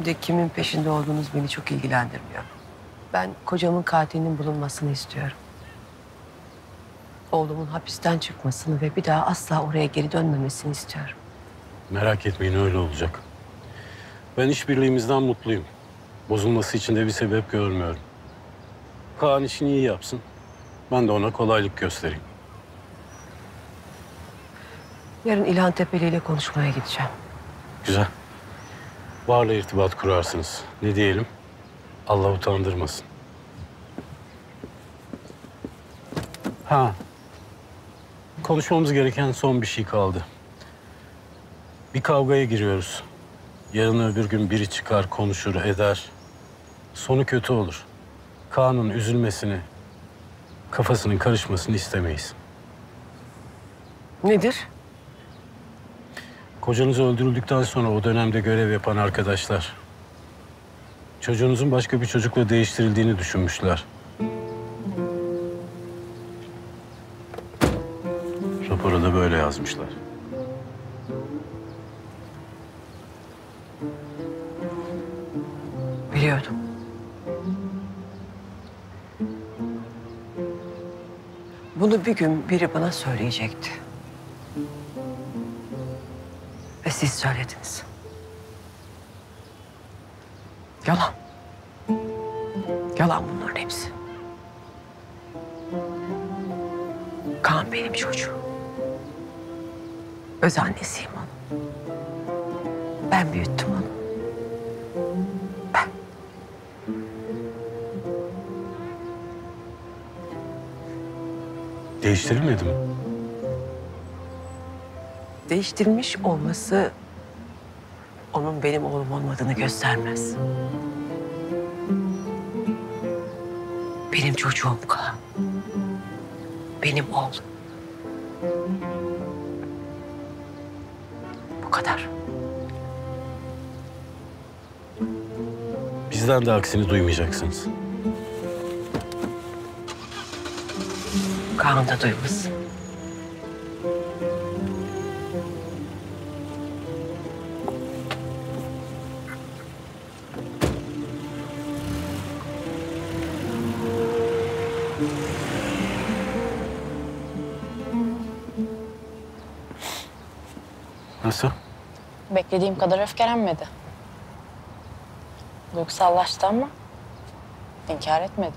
De kimin peşinde olduğunuz beni çok ilgilendirmiyor. Ben kocamın katilinin bulunmasını istiyorum. Oğlumun hapisten çıkmasını ve bir daha asla oraya geri dönmemesini istiyorum. Merak etmeyin, öyle olacak. Ben işbirliğimizden mutluyum. Bozulması için de bir sebep görmüyorum. Kaan işini iyi yapsın. Ben de ona kolaylık göstereyim. Yarın İlhan Tepeli ile konuşmaya gideceğim. Güzel. Bahar'la irtibat kurarsınız. Ne diyelim? Allah utandırmasın. Ha. Konuşmamız gereken son bir şey kaldı. Bir kavgaya giriyoruz. Yarın öbür gün biri çıkar, konuşur, eder. Sonu kötü olur. Kaan'ın üzülmesini, kafasının karışmasını istemeyiz. Nedir? Kocanız öldürüldükten sonra o dönemde görev yapan arkadaşlar çocuğunuzun başka bir çocukla değiştirildiğini düşünmüşler. Rapora da böyle yazmışlar. Biliyordum. Bunu bir gün biri bana söyleyecekti. Ve siz söylediniz. Yalan. Yalan bunların hepsi. Kaan benim çocuğum. Öz annesiyim onun. Ben büyüttüm onu. Ben. Değiştirilmedi mi? Değiştirilmiş olması onun benim oğlum olmadığını göstermez. Benim çocuğum Kaan. Benim oğlum. Bu kadar. Bizden de aksini duymayacaksınız. Kaan da duymasın. Nasıl? Beklediğim kadar öfkelenmedi. Duygusallaştı ama inkar etmedi.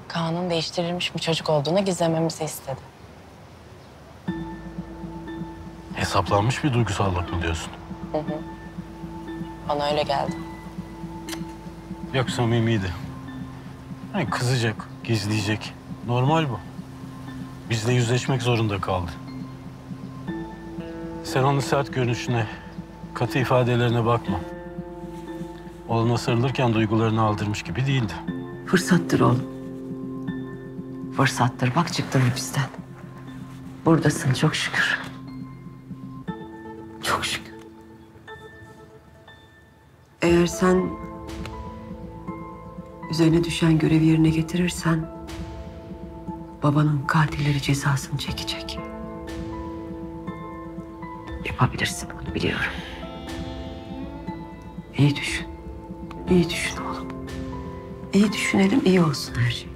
Kaan'ın değiştirilmiş bir çocuk olduğunu gizlememizi istedi. Hesaplanmış bir duygusallık mı diyorsun? Bana öyle geldi. Yok, samimiydi. Yani kızacak, gizleyecek. Normal bu. Bizle yüzleşmek zorunda kaldı. Sen onun sert görünüşüne, katı ifadelerine bakma. Oğluna sarılırken duygularını aldırmış gibi değildi. Fırsattır oğlum. Fırsattır. Bak çıktın hapisten. Buradasın çok şükür. Çok şükür. Eğer sen üzerine düşen görevi yerine getirirsen babanın katilleri cezasını çekecek. Yapabilirsin bunu biliyorum. İyi düşün. İyi düşün oğlum. İyi düşünelim, iyi olsun her şey.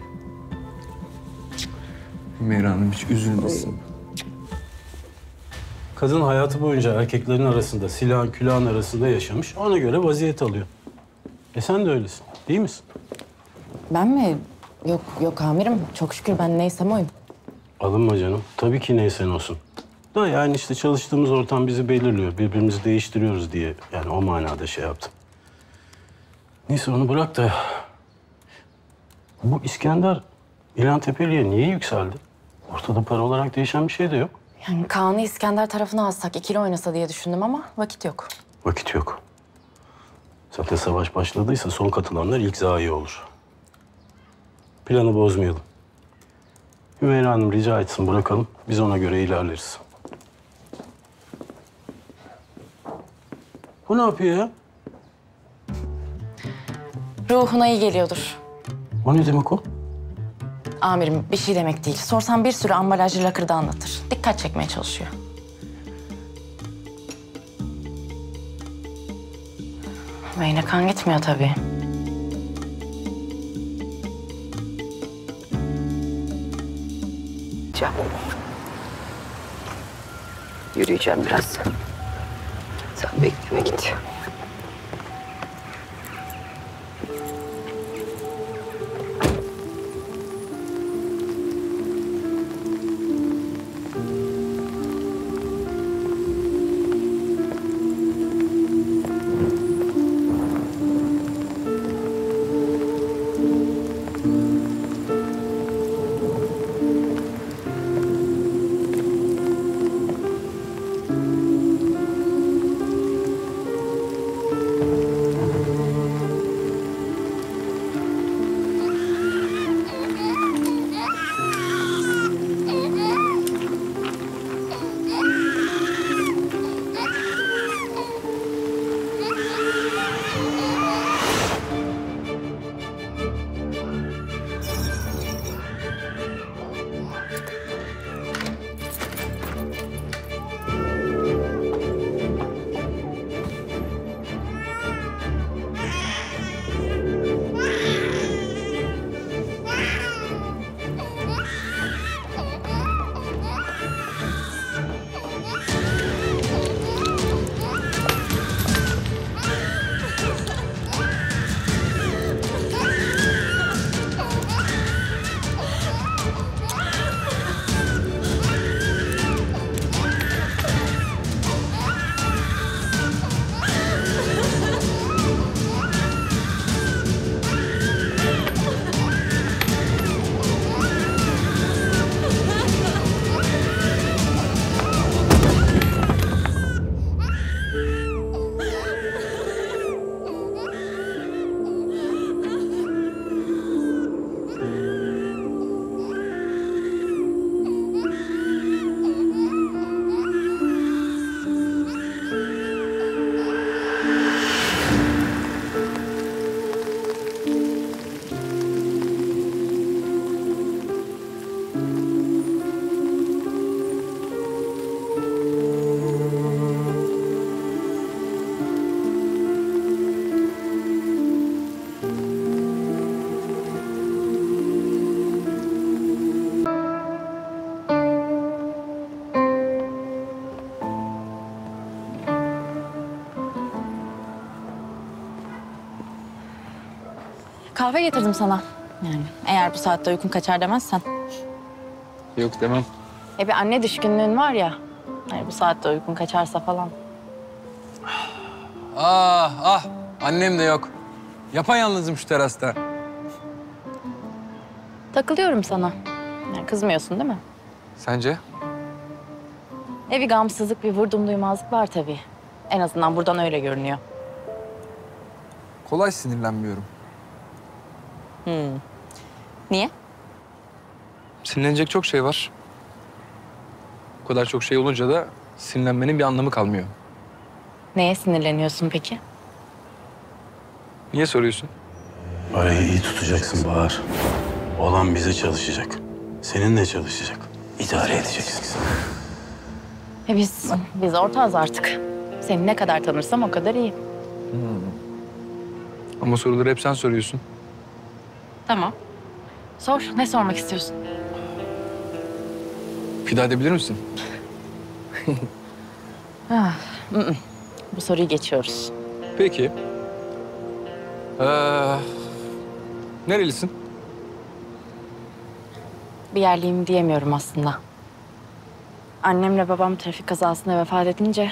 Hümeyra Hanım hiç üzülmesin. Kadın hayatı boyunca erkeklerin arasında, silahın külahın arasında yaşamış. Ona göre vaziyet alıyor. Sen de öylesin, değil misin? Ben mi? Yok amirim. Çok şükür ben neysem oyum. Alınma canım. Tabii ki neysen olsun. Da yani işte çalıştığımız ortam bizi belirliyor. Birbirimizi değiştiriyoruz diye. Yani o manada şey yaptım. Neyse onu bırak da... Bu İskender İlhan Tepeli'ye niye yükseldi? Ortada para olarak değişen bir şey de yok. Yani Kaan'ı İskender tarafına alsak, ikili oynasa diye düşündüm ama vakit yok. Vakit yok. Zaten savaş başladıysa son katılanlar ilk zayi olur. Planı bozmayalım. Hümeyra Hanım rica etsin bırakalım. Biz ona göre ilerleriz. Bu ne yapıyor ya? Ruhuna iyi geliyordur. O ne demek o? Amirim bir şey demek değil. Sorsam bir sürü ambalajlı lakırdı anlatır. Dikkat çekmeye çalışıyor. Beyne kan gitmiyor tabii. Can. Yürüyeceğim biraz. Sen bekleme git. Kahve getirdim sana. Yani eğer bu saatte uykun kaçar demezsen. Yok demem. Bir anne düşkünlüğün var ya. Yani bu saatte uykun kaçarsa falan. Ah annem de yok. Yapayalnızım şu terasta. Takılıyorum sana. Yani kızmıyorsun değil mi? Sence? Bir gamsızlık, bir vurdum duymazlık var tabii. En azından buradan öyle görünüyor. Kolay sinirlenmiyorum. Niye? Sinirlenecek çok şey var. Bu kadar çok şey olunca da sinirlenmenin bir anlamı kalmıyor. Neye sinirleniyorsun peki? Niye soruyorsun? Parayı iyi tutacaksın Bahar. Olan bize çalışacak. Seninle çalışacak. İdare edeceksin. Biz ortağız artık. Seni ne kadar tanırsam o kadar iyi. Ama soruları hep sen soruyorsun. Tamam. Sor. Ne sormak istiyorsun? Fida edebilir misin? Bu soruyu geçiyoruz. Peki. Nerelisin? Bir yerliyim diyemiyorum aslında. Annemle babam trafik kazasında vefat edince...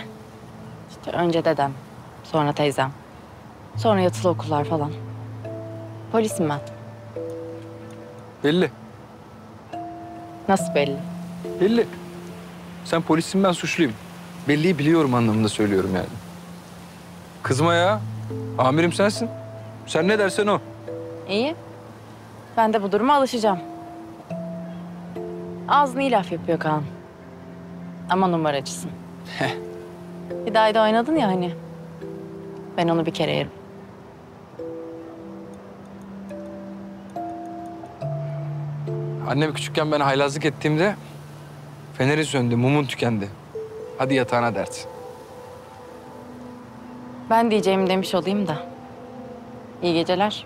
işte önce dedem, sonra teyzem, sonra yatılı okullar falan. Polisim ben. Belli. Nasıl belli? Belli. Sen polissin, ben suçluyum. Belliyi biliyorum anlamında söylüyorum yani. Kızma ya. Amirim sensin. Sen ne dersen o. İyi. Ben de bu duruma alışacağım. Ağzını iyi laf yapıyor Kaan. Ama numaracısın. Bir daha da oynadın ya hani. Ben onu bir kere yerim. Annem küçükken ben haylazlık ettiğimde feneri söndü, mumun tükendi. Hadi yatağına dert. Ben diyeceğimi demiş olayım da. İyi geceler.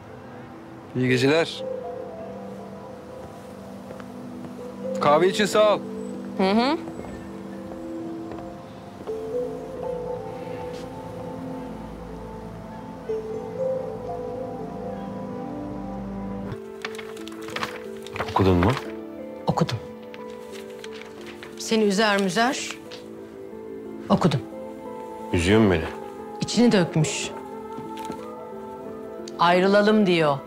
İyi geceler. Kahve için sağ ol. Hı hı. Okudun mu? Okudum. Seni üzer müzer okudum. Üzüyor mu beni? İçini dökmüş. Ayrılalım diyor.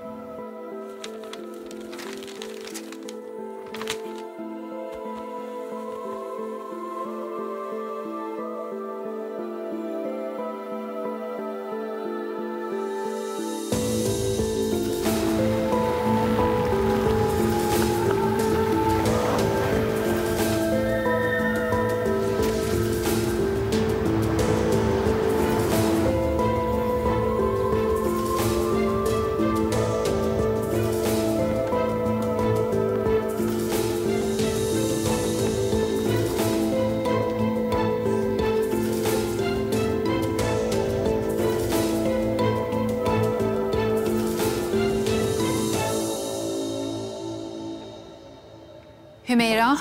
Hümeyra,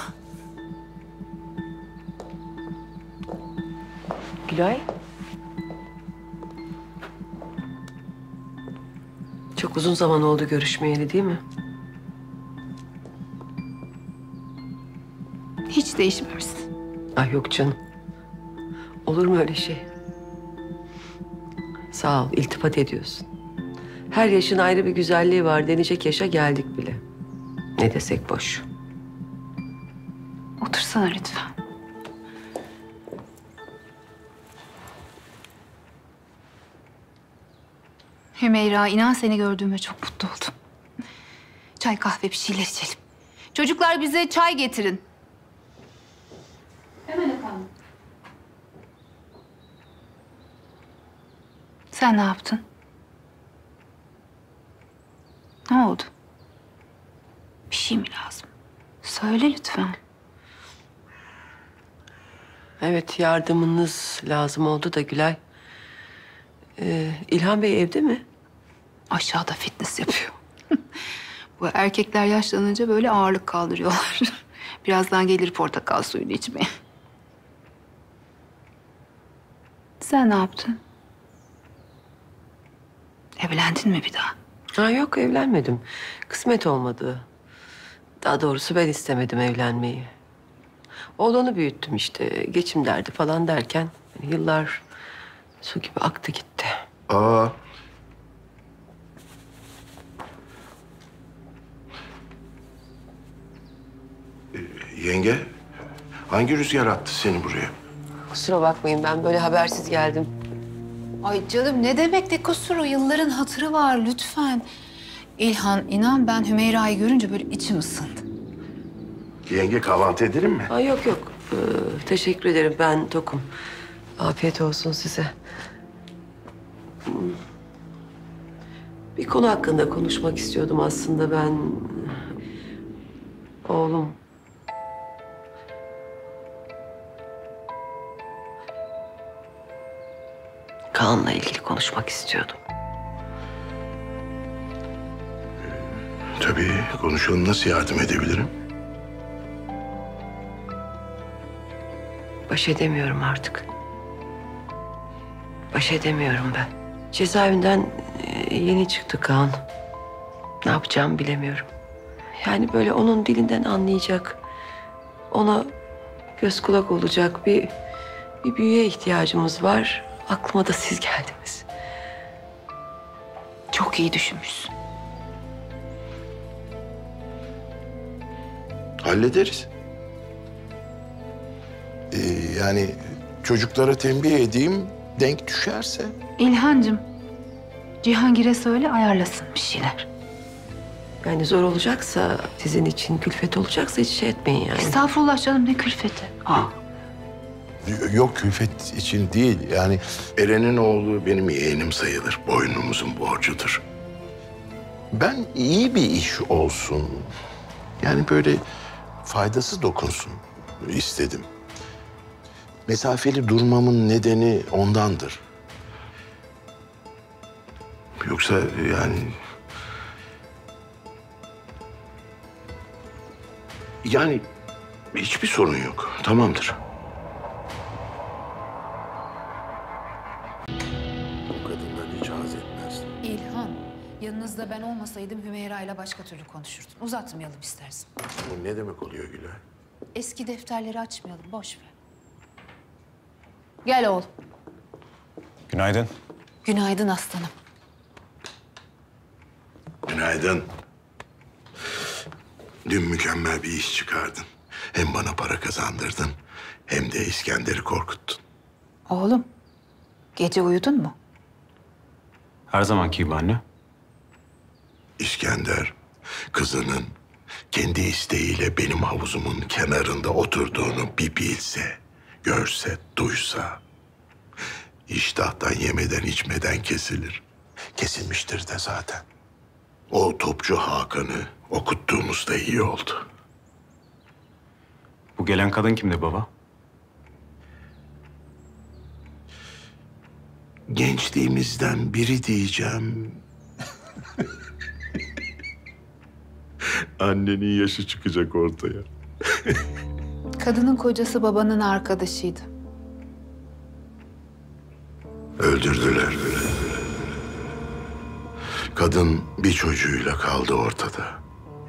Gülay. Çok uzun zaman oldu görüşmeyeli değil mi? hiç değişmemişsin. Ay yok canım. Olur mu öyle şey? Sağ ol, iltifat ediyorsun. Her yaşın ayrı bir güzelliği var denecek yaşa geldik bile. Ne desek boş. Otursana lütfen. Hümeyra, inan seni gördüğüme çok mutlu oldum. Çay, kahve, bir şeyler içelim. Çocuklar bize çay getirin. Hemen efendim. Sen ne yaptın? Ne oldu? Bir şey mi lazım? Söyle lütfen. Evet, yardımınız lazım oldu da Gülay. İlhan Bey evde mi? Aşağıda fitness yapıyor. Bu erkekler yaşlanınca böyle ağırlık kaldırıyorlar. Birazdan gelir portakal suyunu içmeye. Sen ne yaptın? Evlendin mi bir daha? Ha yok, evlenmedim. Kısmet olmadı. Daha doğrusu ben istemedim evlenmeyi. Oğlanı büyüttüm işte. Geçim derdi falan derken yıllar su gibi aktı gitti. Aa. Yenge, hangi rüzgar attı seni buraya? Kusura bakmayın, ben böyle habersiz geldim. Ay canım, ne demek ne kusuru? Yılların hatırı var lütfen. İlhan, inan ben Hümeyra'yı görünce böyle içim ısındı. Yenge, kahvaltı edelim mi? Ha yok yok. Teşekkür ederim, ben tokum. Afiyet olsun size. Bir konu hakkında konuşmak istiyordum aslında ben. Oğlum. Kaan'la ilgili konuşmak istiyordum. Tabii, konuşalım. Nasıl yardım edebilirim? Baş edemiyorum artık. Baş edemiyorum ben. Cezaevinden yeni çıktı Kaan. Ne yapacağımı bilemiyorum. Yani böyle onun dilinden anlayacak, ona göz kulak olacak bir büyüye ihtiyacımız var. Aklıma da siz geldiniz. Çok iyi düşünmüşsün. Hallederiz. Yani çocuklara tembih edeyim, denk düşerse. İlhancığım, Cihangir'e söyle ayarlasın bir şeyler. Yani zor olacaksa, sizin için külfet olacaksa hiç şey etmeyin yani. Estağfurullah canım, ne külfeti. Aa. Yok, külfet için değil. Yani Eren'in oğlu benim yeğenim sayılır. Boynumuzun borcudur. Ben iyi bir iş olsun. Yani böyle faydası dokunsun istedim. Mesafeli durmamın nedeni ondandır. Yoksa Yoksa yani hiçbir sorun yok. Tamamdır. Bu kadından hiç haz etmezdim. İlhan, yanınızda ben olmasaydım Hümeyra ile başka türlü konuşurdun. Uzatmayalım istersen. Bu ne demek oluyor Gülay? Eski defterleri açmayalım, boş ver. Gel oğlum. Günaydın. Günaydın aslanım. Günaydın. Dün mükemmel bir iş çıkardın. Hem bana para kazandırdın hem de İskender'i korkuttun. Oğlum, gece uyudun mu? Her zamanki gibi anne. İskender kızının kendi isteğiyle benim havuzumun kenarında oturduğunu bir bilse, görse, duysa iştahtan yemeden içmeden kesilir. Kesilmiştir de zaten. O topçu Hakan'ı okuttuğumuzda iyi oldu. Bu gelen kadın kimdi baba? Gençliğimizden biri diyeceğim. Annenin yaşı çıkacak ortaya. Kadının kocası babanın arkadaşıydı. Öldürdüler. Kadın bir çocuğuyla kaldı ortada.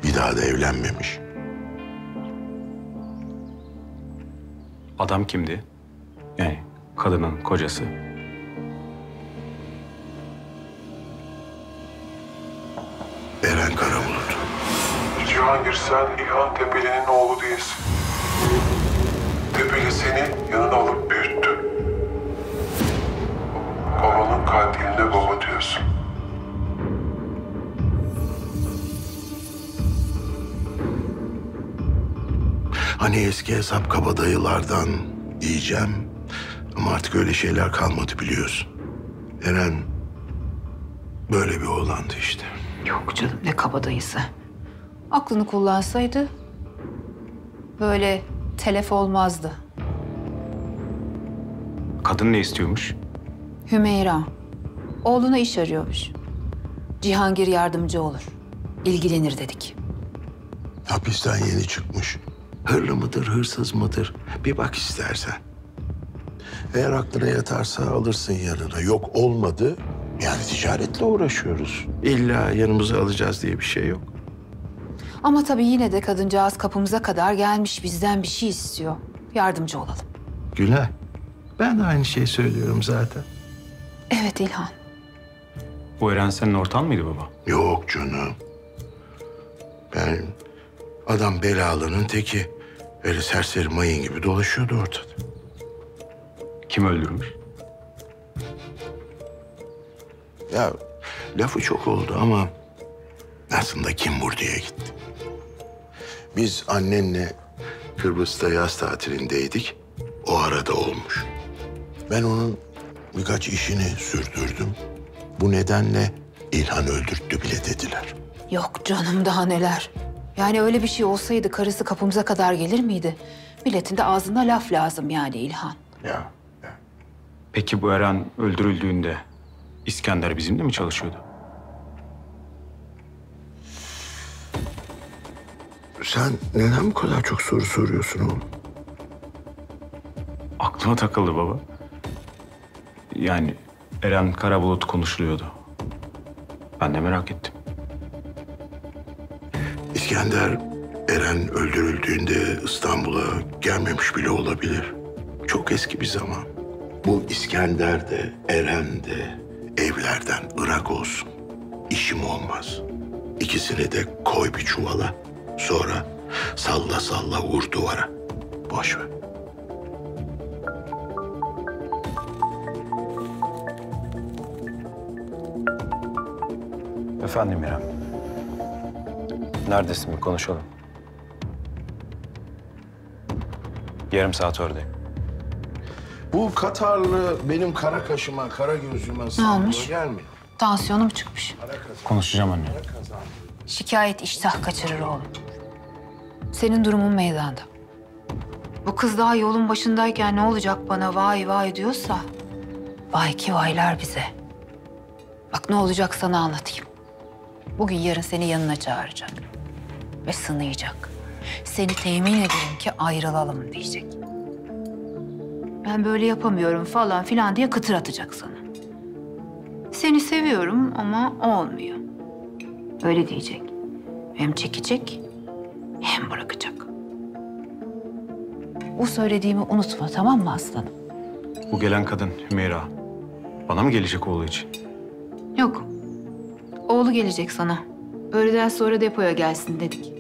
Bir daha da evlenmemiş. Adam kimdi? Yani kadının kocası. Eren Karabulut. Cihangir, sen İlhan Tepeli'nin oğlu değilsin. Tepeli seni yanına alıp büyüttü. Babanın katiline baba diyorsun. Hani eski hesap kabadayılardan diyeceğim. Ama artık öyle şeyler kalmadı biliyorsun. Eren böyle bir oğlandı işte. Yok canım, ne kabadayısı. Aklını kullansaydı böyle telef olmazdı. Kadın ne istiyormuş? Hümeyra, oğluna iş arıyormuş. Cihangir yardımcı olur. İlgilenir dedik. Hapisten yeni çıkmış. Hırlı mıdır, hırsız mıdır? Bir bak istersen. Eğer aklına yatarsa alırsın yanına. Yok olmadı, yani ticaretle uğraşıyoruz. İlla yanımıza alacağız diye bir şey yok. Ama tabii yine de kadıncağız kapımıza kadar gelmiş, bizden bir şey istiyor. Yardımcı olalım. Gülay, ben de aynı şeyi söylüyorum zaten. Evet İlhan. Bu Eren senin ortağın mıydı baba? Yok canım. Adam belalının teki. Öyle serseri mayın gibi dolaşıyordu ortada. Kim öldürmüş? Ya lafı çok oldu ama aslında kim vurduya gitti. Biz annenle Kıbrıs'ta yaz tatilindeydik. O arada olmuş. Ben onun birkaç işini sürdürdüm. Bu nedenle İlhan öldürttü bile dediler. Yok canım, daha neler. Yani öyle bir şey olsaydı karısı kapımıza kadar gelir miydi? Milletin de ağzına laf lazım yani İlhan. Ya. Peki bu Eren öldürüldüğünde İskender bizimle mi çalışıyordu? Sen neden bu kadar çok soru soruyorsun oğlum? Aklıma takıldı baba. Yani Eren Karabulut konuşuluyordu. Ben de merak ettim. İskender Eren öldürüldüğünde İstanbul'a gelmemiş bile olabilir. Çok eski bir zaman. Bu İskender de Eren de evlerden ırak olsun. İşim olmaz. İkisini de koy bir çuvala. Sonra salla salla vur duvara. Boş ver. Efendim İrem. Neredesin bir konuşalım. Yarım saat oradayım. Bu Katarlı benim kara kaşıma, kara gözüme olmuş? gelmiyor. Tansiyonum çıkmış. Konuşacağım anne. Şikayet iştah kaçırır oğlum. Senin durumun meydanda. Bu kız daha yolun başındayken ne olacak bana vay vay diyorsa... ...vay ki vaylar bize. Bak ne olacak sana anlatayım. Bugün yarın seni yanına çağıracak. Ve sınayacak. Seni temin ederim ki ayrılalım diyecek. Ben böyle yapamıyorum falan filan diye kıtır atacak sana. Seni seviyorum ama olmuyor. Öyle diyecek. Hem çekecek hem bırakacak. Bu söylediğimi unutma, tamam mı aslanım? Bu gelen kadın Hümeyra. Bana mı gelecek oğlu için? Yok. Oğlu gelecek sana. Öğleden sonra depoya gelsin dedik.